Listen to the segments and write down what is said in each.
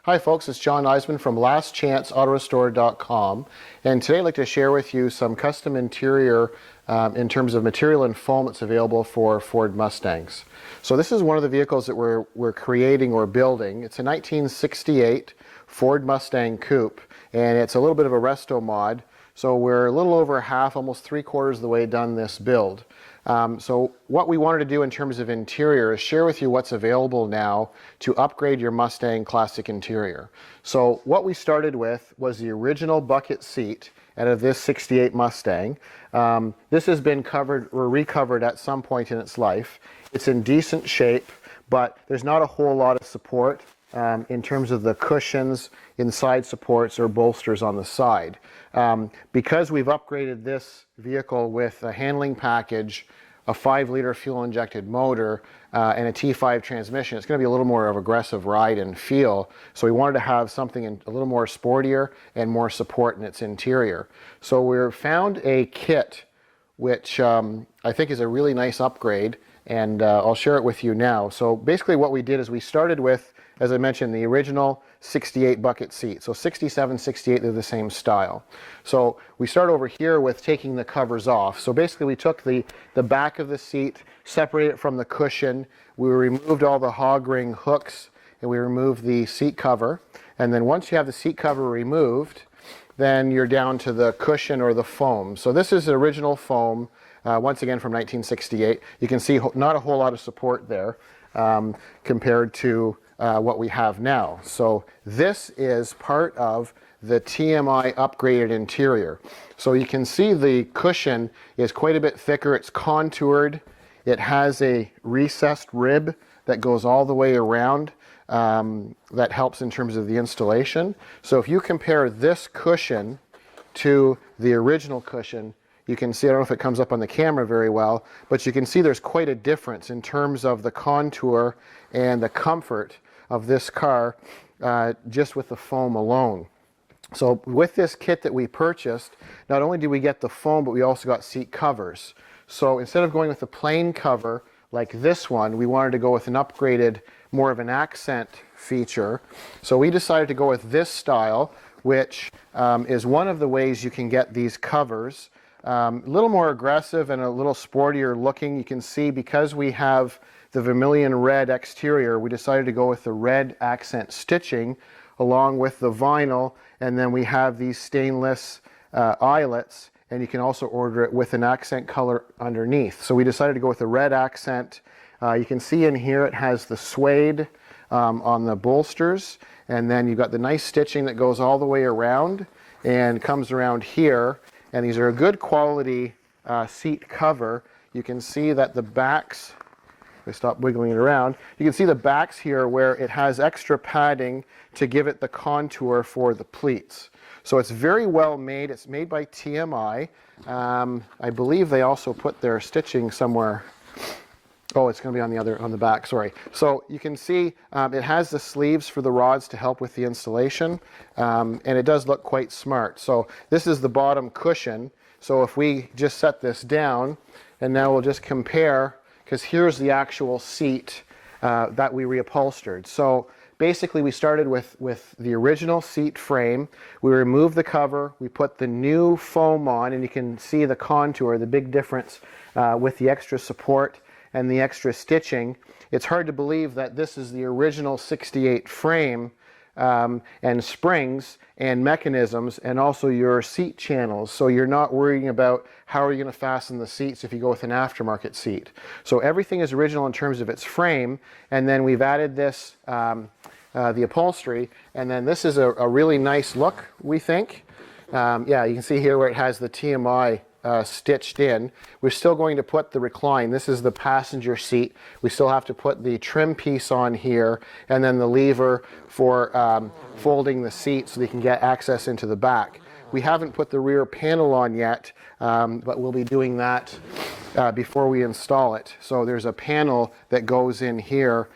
Hi folks, it's John Eisman from lastchanceautorestore.com, and today I'd like to share with you some custom interior in terms of material and foam that's available for Ford Mustangs. So this is one of the vehicles that we're creating or building. It's a 1968 Ford Mustang Coupe, and it's a little bit of a resto mod. So we're a little over half, almost 3/4 of the way done this build. So what we wanted to do in terms of interior is share with you what's available now to upgrade your Mustang classic interior. So what we started with was the original bucket seat out of this 68 Mustang. This has been covered or recovered at some point in its life. It's in decent shape, but there's not a whole lot of support in terms of the cushions, inside supports, or bolsters on the side. Because we've upgraded this vehicle with a handling package, a 5-liter fuel-injected motor, and a T5 transmission, it's going to be a little more of aggressive ride and feel. So we wanted to have something a little more sportier and more support in its interior. So we found a kit which I think is a really nice upgrade, and I'll share it with you now. So basically what we did is we started with, as I mentioned, the original 68 bucket seat. So 67, 68, they're the same style. So we start over here with taking the covers off. So basically we took the back of the seat, separated it from the cushion, we removed all the hog ring hooks, and we removed the seat cover. And then once you have the seat cover removed, then you're down to the cushion or the foam. So this is the original foam, once again from 1968. You can see not a whole lot of support there compared to what we have now. So this is part of the TMI upgraded interior. So you can see the cushion is quite a bit thicker. It's contoured. It has a recessed rib that goes all the way around. That helps in terms of the installation. So if you compare this cushion to the original cushion, you can see, I don't know if it comes up on the camera very well, but you can see there's quite a difference in terms of the contour and the comfort of this car just with the foam alone. So with this kit that we purchased, not only did we get the foam, but we also got seat covers. So instead of going with the plain cover like this one, we wanted to go with an upgraded, more of an accent feature. So we decided to go with this style, which is one of the ways you can get these covers. A little more aggressive and a little sportier looking. You can see because we have the vermilion red exterior, we decided to go with the red accent stitching along with the vinyl, and then we have these stainless eyelets, and you can also order it with an accent color underneath. So we decided to go with the red accent. You can see in here it has the suede on the bolsters, and then you've got the nice stitching that goes all the way around and comes around here. And these are a good quality seat cover. You can see that the backs, if I stop wiggling it around, you can see the backs here where it has extra padding to give it the contour for the pleats. So it's very well made. It's made by TMI. I believe they also put their stitching somewhere. Oh, it's going to be on the back, sorry. So you can see it has the sleeves for the rods to help with the installation, and it does look quite smart. So this is the bottom cushion. So if we just set this down, and now we'll just compare, because here's the actual seat that we reupholstered. So basically we started with the original seat frame. We removed the cover, we put the new foam on, and you can see the contour, the big difference with the extra support and the extra stitching. It's hard to believe that this is the original 68 frame and springs and mechanisms, and also your seat channels, so you're not worrying about how are you going to fasten the seats if you go with an aftermarket seat. So everything is original in terms of its frame, and then we've added this the upholstery, and then this is a really nice look, we think. Yeah, you can see here where it has the TMI stitched in. We're still going to put the recline. This is the passenger seat. We still have to put the trim piece on here, and then the lever for folding the seat so they can get access into the back. We haven't put the rear panel on yet, but we'll be doing that before we install it. So there's a panel that goes in here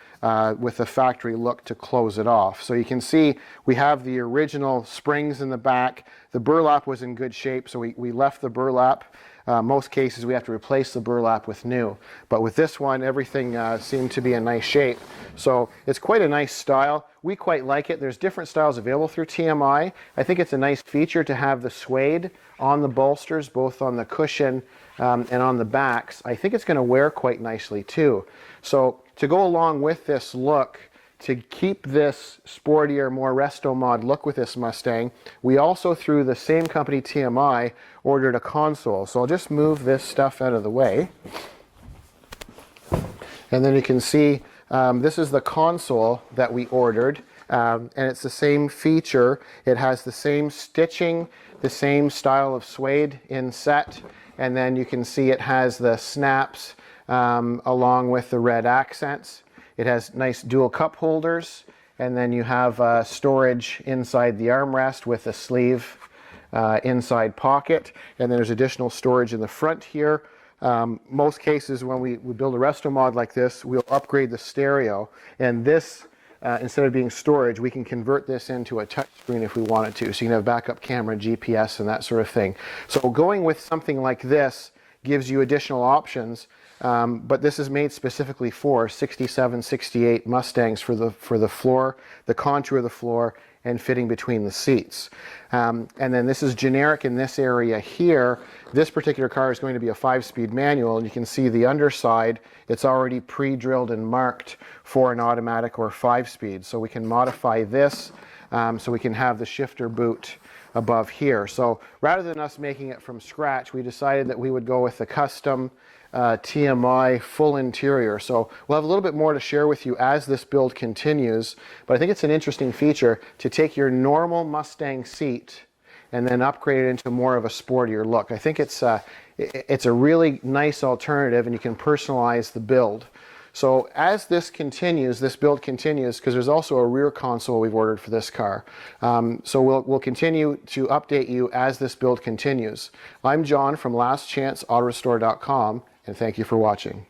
with a factory look to close it off. So you can see we have the original springs in the back. The burlap was in good shape, so we left the burlap. Most cases we have to replace the burlap with new, but with this one everything seemed to be in nice shape. So it's quite a nice style. We quite like it. There's different styles available through TMI. I think it's a nice feature to have the suede on the bolsters, both on the cushion and on the backs. I think it's going to wear quite nicely too. So to go along with this look, to keep this sportier, more resto mod look with this Mustang, we also, through the same company TMI, ordered a console. So I'll just move this stuff out of the way. And then you can see this is the console that we ordered, and it's the same feature. It has the same stitching, the same style of suede inset, and then you can see it has the snaps along with the red accents. It has nice dual cup holders, and then you have storage inside the armrest with a sleeve inside pocket, and then there's additional storage in the front here. Most cases when we build a resto mod like this, we'll upgrade the stereo, and this instead of being storage, we can convert this into a touchscreen if we wanted to, so you can have backup camera, GPS, and that sort of thing. So going with something like this gives you additional options, but this is made specifically for 67, 68 Mustangs for the floor, the contour of the floor, and fitting between the seats. And then this is generic in this area here. This particular car is going to be a 5-speed manual, and you can see the underside, it's already pre-drilled and marked for an automatic or 5-speed. So we can modify this so we can have the shifter boot above here. So rather than us making it from scratch, we decided that we would go with the custom TMI full interior. So we'll have a little bit more to share with you as this build continues, but I think it's an interesting feature to take your normal Mustang seat and then upgrade it into more of a sportier look. I think it's a really nice alternative, and you can personalize the build. So as this continues, this build continues, because there's also a rear console we've ordered for this car. So we'll continue to update you as this build continues. I'm John from LastChanceAutorestore.com, and thank you for watching.